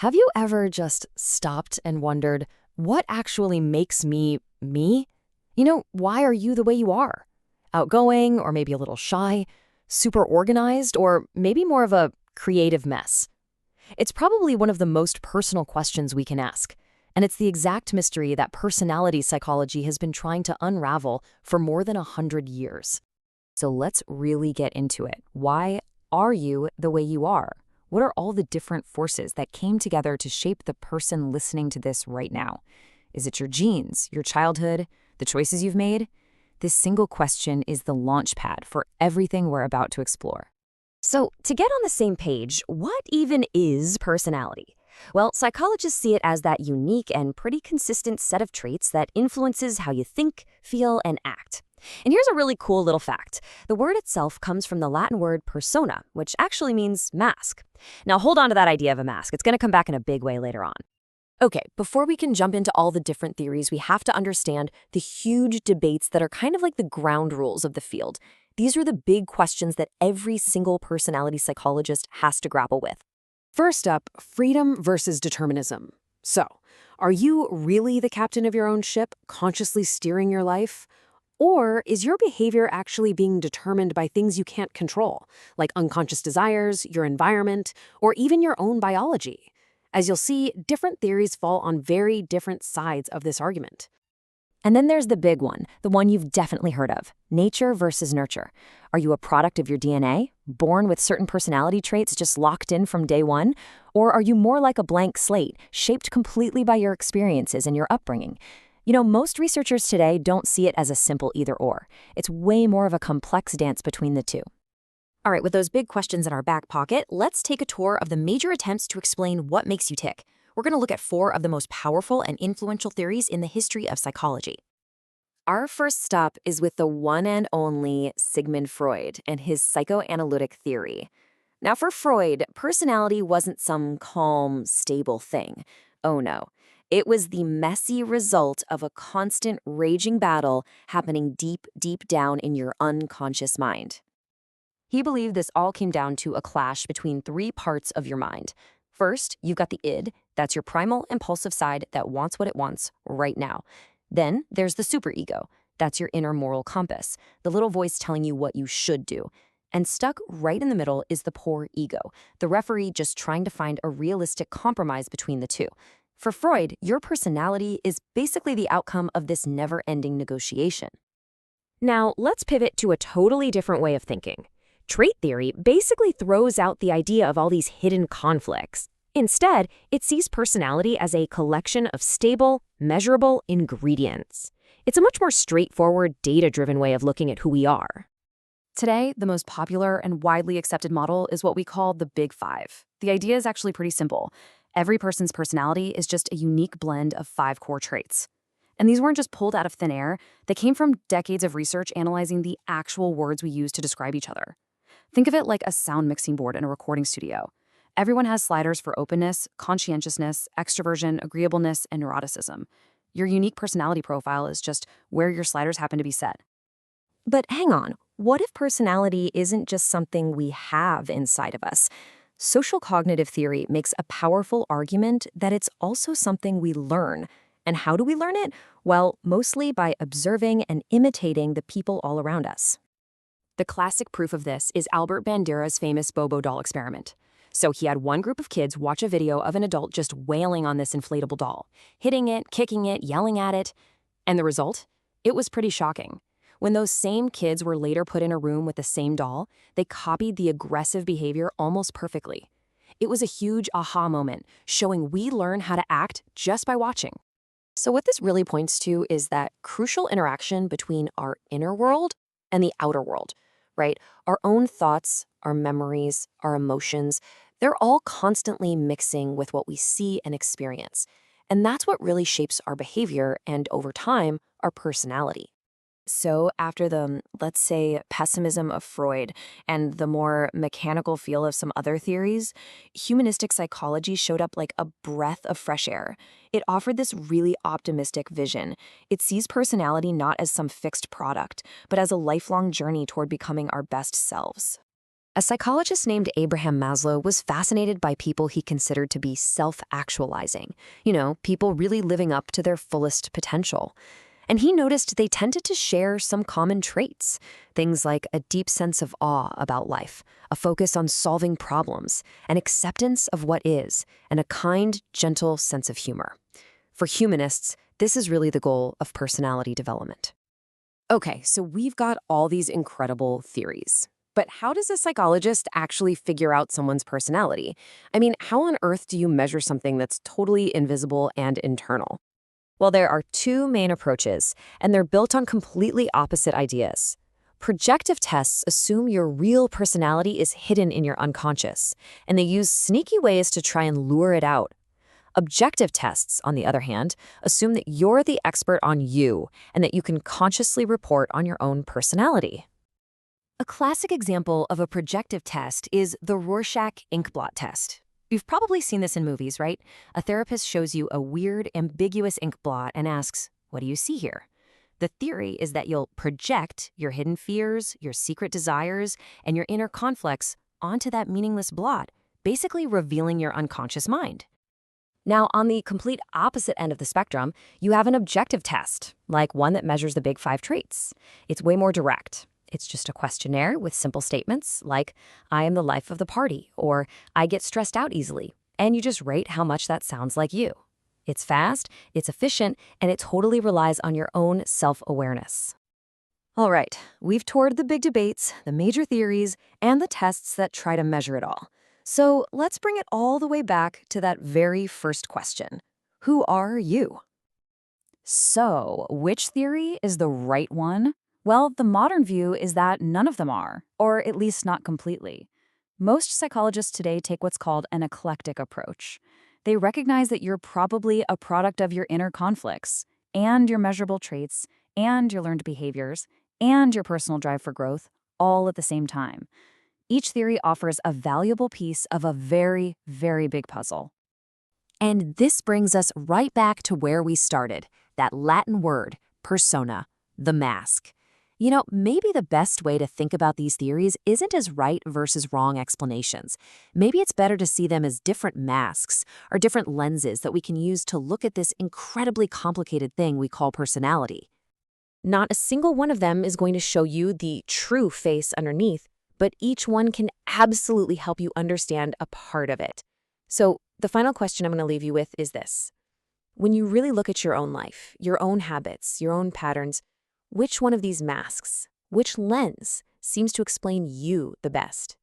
Have you ever just stopped and wondered, what actually makes me me? Why are you the way you are? Outgoing, or maybe a little shy? Super organized, or maybe more of a creative mess? It's probably one of the most personal questions we can ask. And it's the exact mystery that personality psychology has been trying to unravel for more than 100 years. So let's really get into it. Why are you the way you are? What are all the different forces that came together to shape the person listening to this right now? Is it your genes, your childhood, the choices you've made? This single question is the launch pad for everything we're about to explore. So, to get on the same page, what even is personality? Well, psychologists see it as that unique and pretty consistent set of traits that influences how you think, feel, and act. And here's a really cool little fact. The word itself comes from the Latin word persona, which actually means mask. Now hold on to that idea of a mask. It's going to come back in a big way later on. Okay, before we can jump into all the different theories, we have to understand the huge debates that are kind of like the ground rules of the field. These are the big questions that every single personality psychologist has to grapple with. First up, freedom versus determinism. So, are you really the captain of your own ship, consciously steering your life? Or is your behavior actually being determined by things you can't control, like unconscious desires, your environment, or even your own biology? As you'll see, different theories fall on very different sides of this argument. And then there's the big one, the one you've definitely heard of, nature versus nurture. Are you a product of your DNA, born with certain personality traits just locked in from day one? Or are you more like a blank slate, shaped completely by your experiences and your upbringing? Most researchers today don't see it as a simple either-or. It's way more of a complex dance between the two. All right, with those big questions in our back pocket, let's take a tour of the major attempts to explain what makes you tick. We're going to look at 4 of the most powerful and influential theories in the history of psychology. Our first stop is with the one and only Sigmund Freud and his psychoanalytic theory. Now, for Freud, personality wasn't some calm, stable thing. Oh no. It was the messy result of a constant raging battle happening deep, deep down in your unconscious mind. He believed this all came down to a clash between 3 parts of your mind. First, you've got the id, that's your primal, impulsive side that wants what it wants right now. Then there's the superego, that's your inner moral compass, the little voice telling you what you should do. And stuck right in the middle is the poor ego, the referee just trying to find a realistic compromise between the two. For Freud, your personality is basically the outcome of this never-ending negotiation. Now, let's pivot to a totally different way of thinking. Trait theory basically throws out the idea of all these hidden conflicts. Instead, it sees personality as a collection of stable, measurable ingredients. It's a much more straightforward, data-driven way of looking at who we are. Today, the most popular and widely accepted model is what we call the Big Five. The idea is actually pretty simple. Every person's personality is just a unique blend of 5 core traits. And these weren't just pulled out of thin air. They came from decades of research analyzing the actual words we use to describe each other. Think of it like a sound mixing board in a recording studio. Everyone has sliders for openness, conscientiousness, extroversion, agreeableness, and neuroticism. Your unique personality profile is just where your sliders happen to be set. But hang on, what if personality isn't just something we have inside of us? Social cognitive theory makes a powerful argument that it's also something we learn. And how do we learn it? Well, mostly by observing and imitating the people all around us. The classic proof of this is Albert Bandura's famous Bobo Doll experiment. So he had one group of kids watch a video of an adult just wailing on this inflatable doll, hitting it, kicking it, yelling at it. And the result? It was pretty shocking. When those same kids were later put in a room with the same doll, they copied the aggressive behavior almost perfectly. It was a huge aha moment, showing we learn how to act just by watching. So what this really points to is that crucial interaction between our inner world and the outer world, right? Our own thoughts, our memories, our emotions, they're all constantly mixing with what we see and experience. And that's what really shapes our behavior and, over time, our personality. So after the, let's say, pessimism of Freud and the more mechanical feel of some other theories, humanistic psychology showed up like a breath of fresh air. It offered this really optimistic vision. It sees personality not as some fixed product, but as a lifelong journey toward becoming our best selves. A psychologist named Abraham Maslow was fascinated by people he considered to be self-actualizing. People really living up to their fullest potential. And he noticed they tended to share some common traits, things like a deep sense of awe about life, a focus on solving problems, an acceptance of what is, and a kind, gentle sense of humor. For humanists, this is really the goal of personality development. Okay, so we've got all these incredible theories. But how does a psychologist actually figure out someone's personality? I mean, how on earth do you measure something that's totally invisible and internal? Well, there are two main approaches, and they're built on completely opposite ideas. Projective tests assume your real personality is hidden in your unconscious, and they use sneaky ways to try and lure it out. Objective tests, on the other hand, assume that you're the expert on you and that you can consciously report on your own personality. A classic example of a projective test is the Rorschach ink blot test. You've probably seen this in movies, right? A therapist shows you a weird, ambiguous ink blot and asks, "What do you see here?" The theory is that you'll project your hidden fears, your secret desires, and your inner conflicts onto that meaningless blot, basically revealing your unconscious mind. Now, on the complete opposite end of the spectrum, you have an objective test, like one that measures the big 5 traits. It's way more direct. It's just a questionnaire with simple statements like, "I am the life of the party," or "I get stressed out easily," and you just rate how much that sounds like you. It's fast, it's efficient, and it totally relies on your own self-awareness. All right, we've toured the big debates, the major theories, and the tests that try to measure it all. So let's bring it all the way back to that very first question. Who are you? So, which theory is the right one? Well, the modern view is that none of them are, or at least not completely. Most psychologists today take what's called an eclectic approach. They recognize that you're probably a product of your inner conflicts, and your measurable traits, and your learned behaviors, and your personal drive for growth, all at the same time. Each theory offers a valuable piece of a very, very big puzzle. And this brings us right back to where we started, that Latin word, persona, the mask. Maybe the best way to think about these theories isn't as right versus wrong explanations. Maybe it's better to see them as different masks or different lenses that we can use to look at this incredibly complicated thing we call personality. Not a single one of them is going to show you the true face underneath, but each one can absolutely help you understand a part of it. So the final question I'm going to leave you with is this. When you really look at your own life, your own habits, your own patterns, which one of these masks, which lens seems to explain you the best?